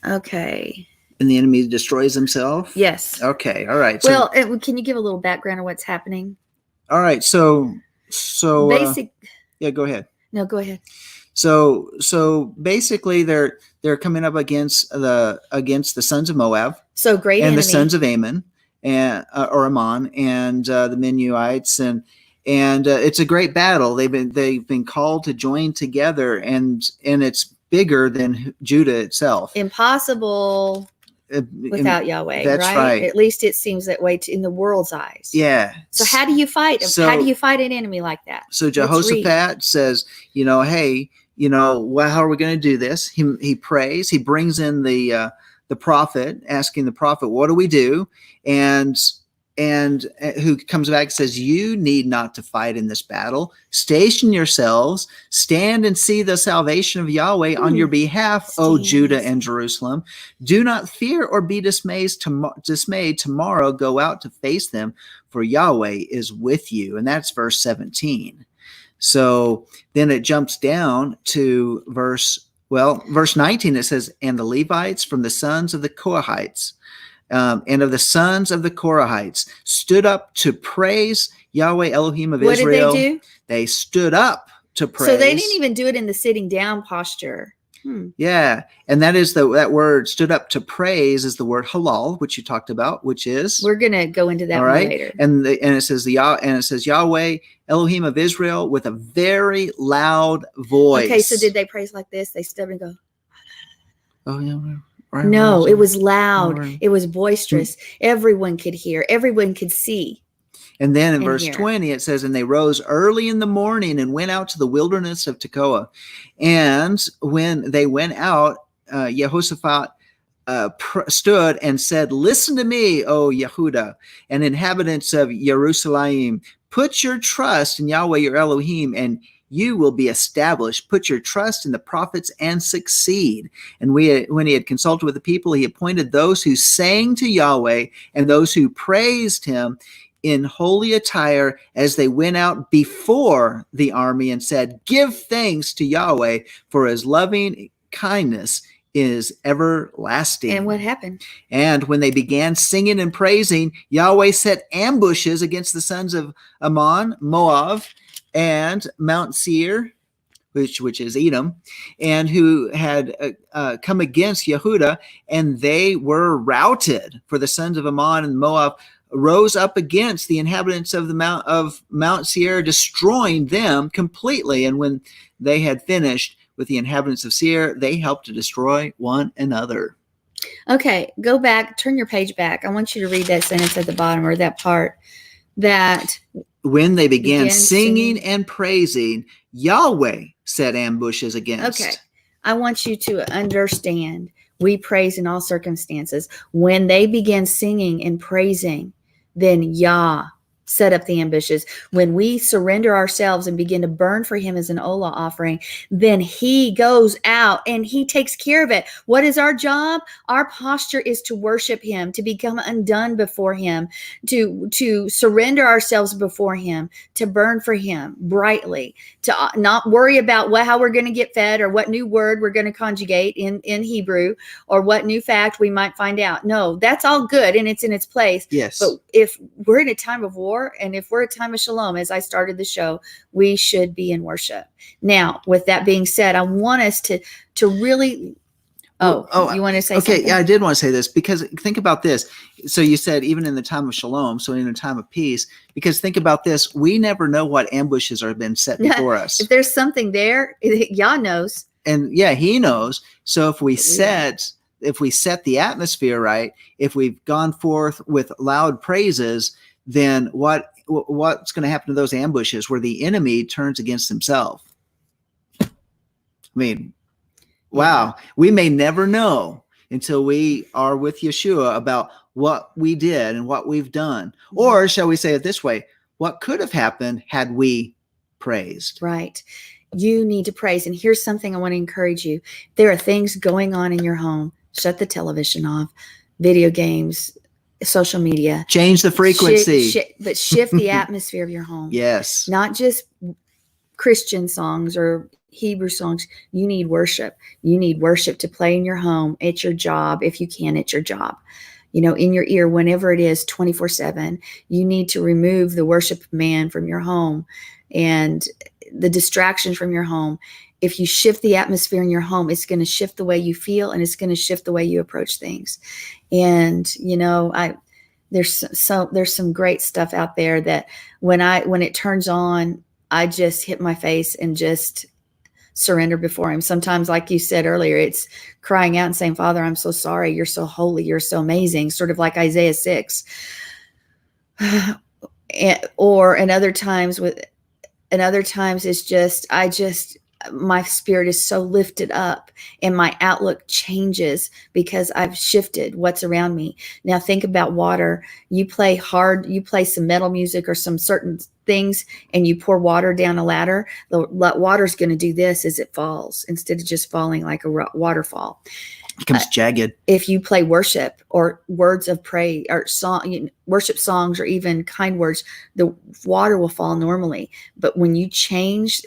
Okay. And the enemy destroys himself? Yes. Okay. All right. So, well, can you give a little background on what's happening? All right. So basic. Yeah, go ahead. No, go ahead. So basically they're coming up against the sons of Moab. So great and enemy. the sons of Ammon and or Ammon and the Menuhites and it's a great battle. They've been called to join together and it's bigger than Judah itself. Impossible without Yahweh. That's right. At least it seems that way in the world's eyes. Yeah. So how do you fight? How do you fight an enemy like that? So Jehoshaphat says, hey, how are we going to do this? He prays. He brings in the prophet, asking the prophet, what do we do? And who comes back and says, you need not to fight in this battle. Station yourselves, stand and see the salvation of Yahweh on your behalf, O Judah and Jerusalem. Do not fear or be dismayed. Tomorrow go out to face them, for Yahweh is with you. And that's verse 17. So then it jumps down to verse 19. It says, and the Levites from the sons of the Kohathites, and of the sons of the Korahites stood up to praise Yahweh Elohim of Israel. What did they do? They stood up to praise. So they didn't even do it in the sitting down posture. Yeah. And that is that word stood up to praise is the word halal, which you talked about, which is. We're going to go into that all right? later. And it says Yahweh Elohim of Israel with a very loud voice. Okay. So did they praise like this? They stood and go. Oh, yeah. Right, no, it was loud. Right. It was boisterous. Everyone could hear. Everyone could see. And then in verse 20, it says, and they rose early in the morning and went out to the wilderness of Tekoa. And when they went out, Jehoshaphat stood and said, listen to me, O Yehudah, and inhabitants of Jerusalem. Put your trust in Yahweh your Elohim, and you will be established. Put your trust in the prophets and succeed. And when he had consulted with the people, he appointed those who sang to Yahweh and those who praised him in holy attire as they went out before the army and said, give thanks to Yahweh for his loving kindness is everlasting. And what happened? And when they began singing and praising, Yahweh set ambushes against the sons of Ammon, Moab, and Mount Seir, which is Edom, and who had come against Yehuda, and they were routed. For the sons of Ammon and Moab rose up against the inhabitants of the Mount Seir, destroying them completely. And when they had finished with the inhabitants of Seir, they helped to destroy one another. Okay, go back, turn your page back. I want you to read that sentence at the bottom, or that part, that when they began singing and praising, Yahweh set ambushes against. Okay, I want you to understand, we praise in all circumstances. When they began singing and praising, then Yah set up the ambushes. When we surrender ourselves and begin to burn for him as an Olah offering, then he goes out and he takes care of it. What is our job? Our posture is to worship him, to become undone before him, to surrender ourselves before him, to burn for him brightly, to not worry about how we're going to get fed or what new word we're going to conjugate in Hebrew or what new fact we might find out. No, that's all good and it's in its place. Yes. But if we're in a time of war, and if we're a time of shalom, as I started the show, we should be in worship. Now, with that being said, I want us to really. You want to say something? Okay, yeah, I did want to say this, because think about this. So you said even in the time of shalom, so in a time of peace, because think about this. We never know what ambushes are been set before us. If there's something there, Yah knows. And yeah, he knows. So if we set the atmosphere right, if we've gone forth with loud praises, then what's going to happen to those ambushes where the enemy turns against himself? I mean, wow, we may never know until we are with Yeshua about what we did and what we've done. Or shall we say it this way, what could have happened had we praised? Right. You need to praise. And here's something I want to encourage you. There are things going on in your home. Shut the television off, video games, social media. Change the frequency. But shift the atmosphere of your home. Yes. Not just Christian songs or Hebrew songs. You need worship. You need worship to play in your home, at your job, if you can, at your job. In your ear, whenever it is, 24/7. You need to remove the worship man from your home and the distractions from your home. If you shift the atmosphere in your home, it's going to shift the way you feel and it's going to shift the way you approach things. And, there's some great stuff out there that when it turns on, I just hit my face and just surrender before him. Sometimes, like you said earlier, it's crying out and saying, Father, I'm so sorry. You're so holy. You're so amazing. Sort of like Isaiah 6. Or in other times it's just, my spirit is so lifted up and my outlook changes because I've shifted what's around me. Now think about water. You play some metal music or some certain things and you pour water down a ladder. The water's going to do this as it falls instead of just falling like a waterfall. It becomes jagged. If you play worship or words of praise or worship songs or even kind words, the water will fall normally. But when you change,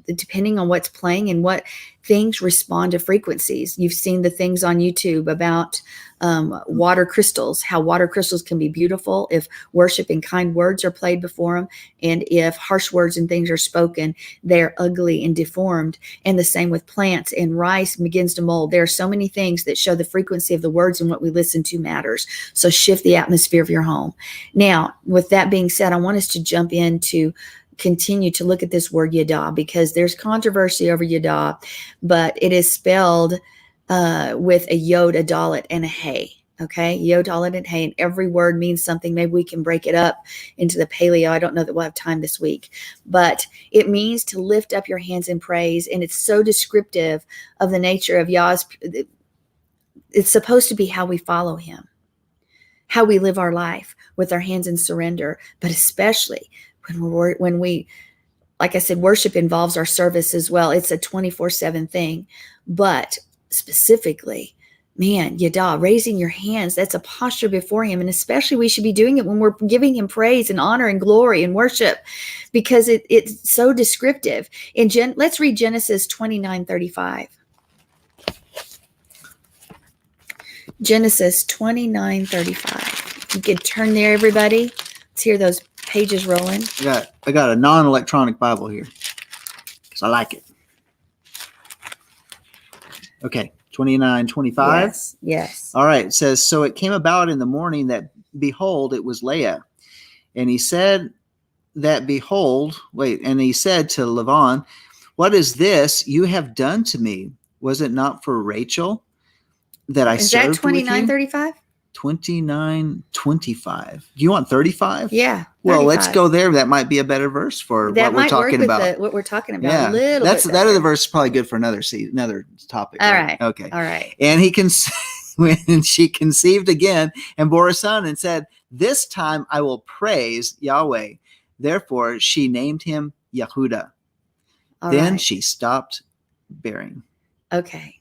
depending on what's playing and what things respond to frequencies, you've seen the things on YouTube about water crystals, how water crystals can be beautiful if worship and kind words are played before them. And if harsh words and things are spoken, they're ugly and deformed. And the same with plants, and rice begins to mold. There are so many things that show the frequency of the words, and what we listen to matters. So shift the atmosphere of your home. Now, with that being said, I want us to jump into continue to look at this word Yadah, because there's controversy over Yadah, but it is spelled with a yod, a dalet, and a hey. Okay, yod, dalet, and hey, and every word means something. Maybe we can break it up into the paleo. I don't know that we'll have time this week, but it means to lift up your hands in praise, and it's so descriptive of the nature of Yah's. It's supposed to be how we follow him, how we live our life with our hands in surrender, but especially when we, like I said, worship involves our service as well. It's a 24/7 thing, but specifically, man, Yadah, raising your hands, that's a posture before him. And especially we should be doing it when we're giving him praise and honor and glory and worship, because it's so descriptive. Let's read Genesis 29:35. Genesis 29:35. You can turn there, everybody. Let's hear those pages rolling. I got a non-electronic Bible here because I like it. Okay, 29:25. Yes. All right, it says, so it came about in the morning that, behold, it was Leah. And he said that, behold, and he said to Laban, what is this you have done to me? Was it not for Rachel that I served with you? Is that 29:35? 29:25. Do you want 35? Yeah. 35. Well, let's go there. That might be a better verse for that what we're talking about. What we're talking about. Yeah, a little that bit other verse is probably good for another topic. All right. Okay. All right. And when she conceived again and bore a son and said, this time I will praise Yahweh. Therefore she named him Yehuda. Then she stopped bearing. Okay.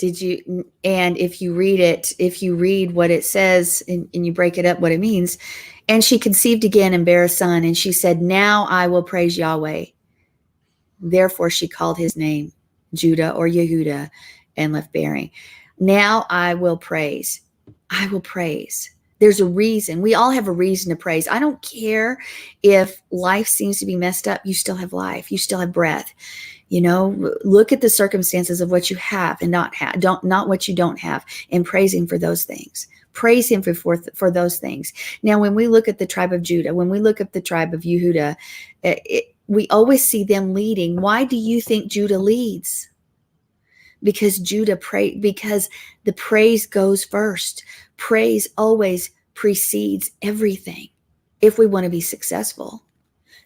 And if you read what it says and you break it up, what it means, and she conceived again and bare a son, and she said, now I will praise Yahweh. Therefore she called his name Judah or Yehuda and left bearing. Now I will praise. I will praise. There's a reason. We all have a reason to praise. I don't care if life seems to be messed up. You still have life. You still have breath. Look at the circumstances of what you have and not what you don't have, and praise him for those things. Praise him for those things. Now, when we look at the tribe of Judah, when we look at the tribe of Yehuda, we always see them leading. Why do you think Judah leads? Because because the praise goes first. Praise always precedes everything if we want to be successful.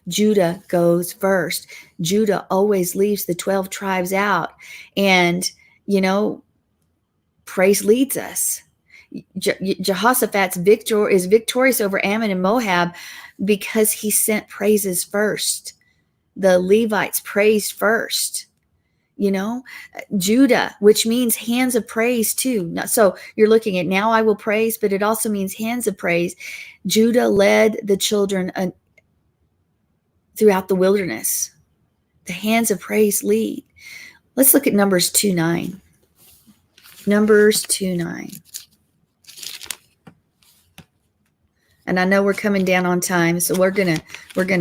Judah goes first. Judah always leaves the 12 tribes out. And, praise leads us. Jehoshaphat's is victorious over Ammon and Moab because he sent praises first. The Levites praised first. Judah, which means hands of praise too. So you're looking at now I will praise, but it also means hands of praise. Judah led the children throughout the wilderness. The hands of praise lead. Let's look at Numbers 2:9. Numbers 2:9. And I know we're coming down on time, so we're gonna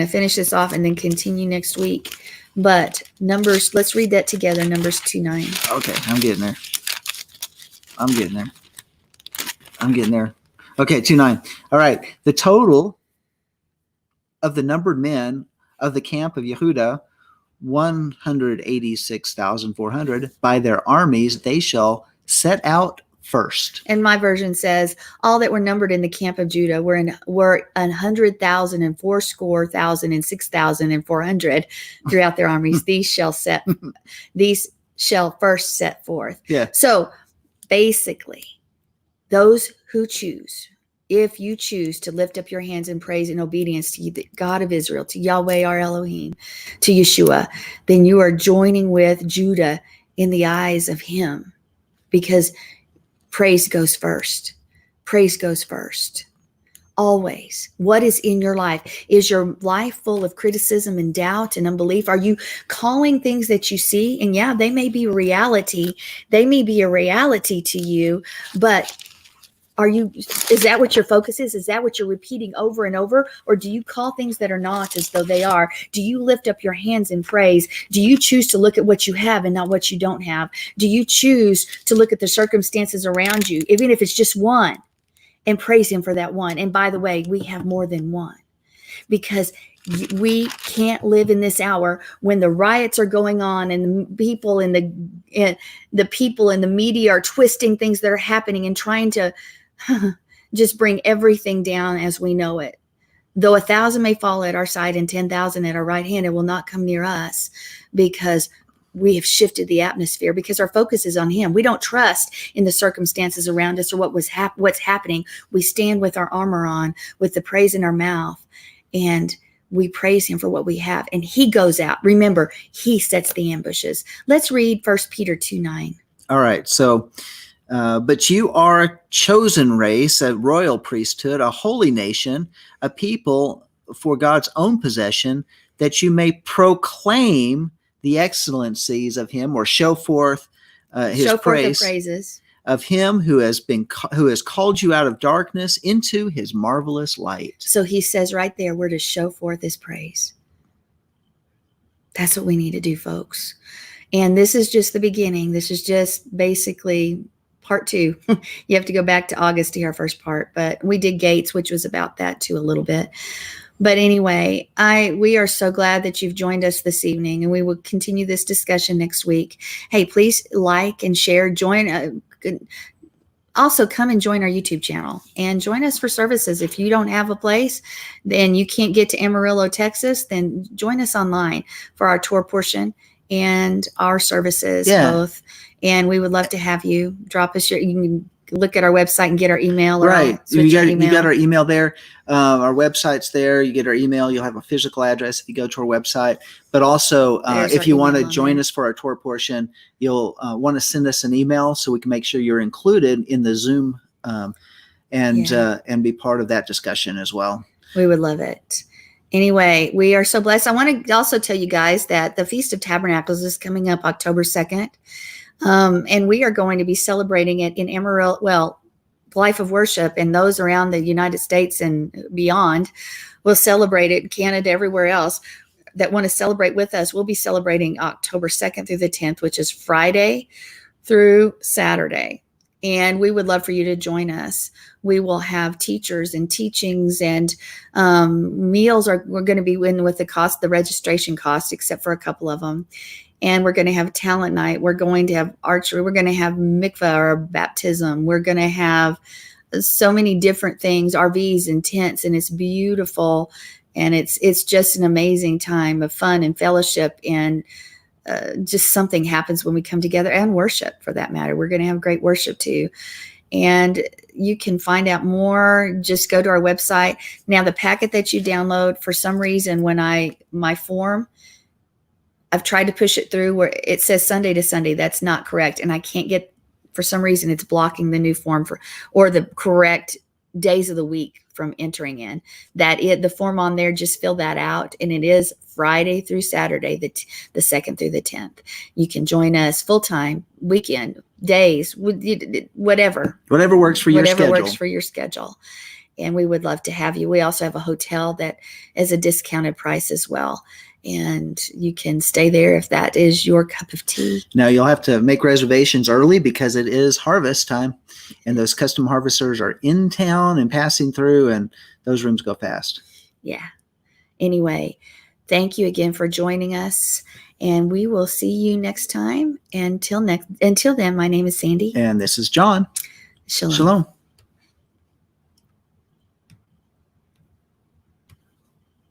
finish this off and then continue next week. But Numbers, let's read that together. Numbers 2:9. Okay, I'm getting there. Okay, 2:9. All right. The total of the numbered men of the camp of Yehuda, 186,400. By their armies they shall set out first. And my version says, all that were numbered in the camp of Judah were 100,000 and 400,000 and 6,400 throughout their armies. These shall first set forth. Yeah. So basically, those who choose, if you choose to lift up your hands in praise and obedience to the God of Israel, to Yahweh our Elohim, to Yeshua, then you are joining with Judah in the eyes of him, because praise goes first. Praise goes first. Always. What is in your life? Is your life full of criticism and doubt and unbelief? Are you calling things that you see? And yeah, they may be reality. They may be a reality to you, but is that what your focus is? Is that what you're repeating over and over? Or do you call things that are not as though they are? Do you lift up your hands in praise? Do you choose to look at what you have and not what you don't have? Do you choose to look at the circumstances around you, even if it's just one, and praise him for that one? And by the way, we have more than one, because we can't live in this hour when the riots are going on and the people in the media are twisting things that are happening and trying to just bring everything down as we know it. Though 1,000 may fall at our side and 10,000 at our right hand, it will not come near us, because we have shifted the atmosphere, because our focus is on him. We don't trust in the circumstances around us or what's happening. We stand with our armor on, with the praise in our mouth, and we praise him for what we have. And he goes out. Remember, he sets the ambushes. Let's read 1 Peter 2:9. All right. So, but you are a chosen race, a royal priesthood, a holy nation, a people for God's own possession, that you may proclaim the excellencies of him, or show forth his praise. Forth the praises of him who has called you out of darkness into his marvelous light. So he says right there, we're to show forth his praise. That's what we need to do, folks. And this is just the beginning. This is just basically part 2. You have to go back to August to hear our first part, but we did Gates, which was about that too a little bit. But anyway, we are so glad that you've joined us this evening, and we will continue this discussion next week. Hey, please like and share. Also come and join our YouTube channel and join us for services. If you don't have a place, then you can't get to Amarillo, Texas, then join us online for our tour portion and our services both. And we would love to have you. Drop us you can look at our website and get our email. Right. You got our email there. Our website's there. You get our email. You'll have a physical address if you go to our website. But also, if you want to join us for our tour portion, you'll want to send us an email so we can make sure you're included in the Zoom and be part of that discussion as well. We would love it. Anyway, we are so blessed. I want to also tell you guys that the Feast of Tabernacles is coming up October 2nd. And we are going to be celebrating it in Amarillo. Well, Life of Worship and those around the United States and beyond will celebrate it. Canada, everywhere else that want to celebrate with us, we'll be celebrating October 2nd through the 10th, which is Friday through Saturday. And we would love for you to join us. We will have teachers and teachings, and meals we're going to be in with the registration cost, except for a couple of them. And we're going to have talent night. We're going to have archery. We're going to have mikvah or baptism. We're going to have so many different things, RVs and tents, and it's beautiful. And it's just an amazing time of fun and fellowship, and just something happens when we come together, and worship for that matter. We're going to have great worship too. And you can find out more. Just go to our website. Now, the packet that you download, for some reason, my form, I've tried to push it through where it says Sunday to Sunday. That's not correct. And I can't get, for some reason, it's blocking the new form or the correct days of the week from entering in. The form on there, just fill that out. And it is Friday through Saturday, the 2nd through the 10th. You can join us full-time, weekend, days, whatever. Whatever works for your schedule. Whatever works for your schedule. And we would love to have you. We also have a hotel that is a discounted price as well. And you can stay there if that is your cup of tea. Now, you'll have to make reservations early because it is harvest time, and those custom harvesters are in town and passing through, and those rooms go fast. Yeah. Anyway, thank you again for joining us, and we will see you next time. Until then, my name is Sandi. And this is John. Shalom. Shalom.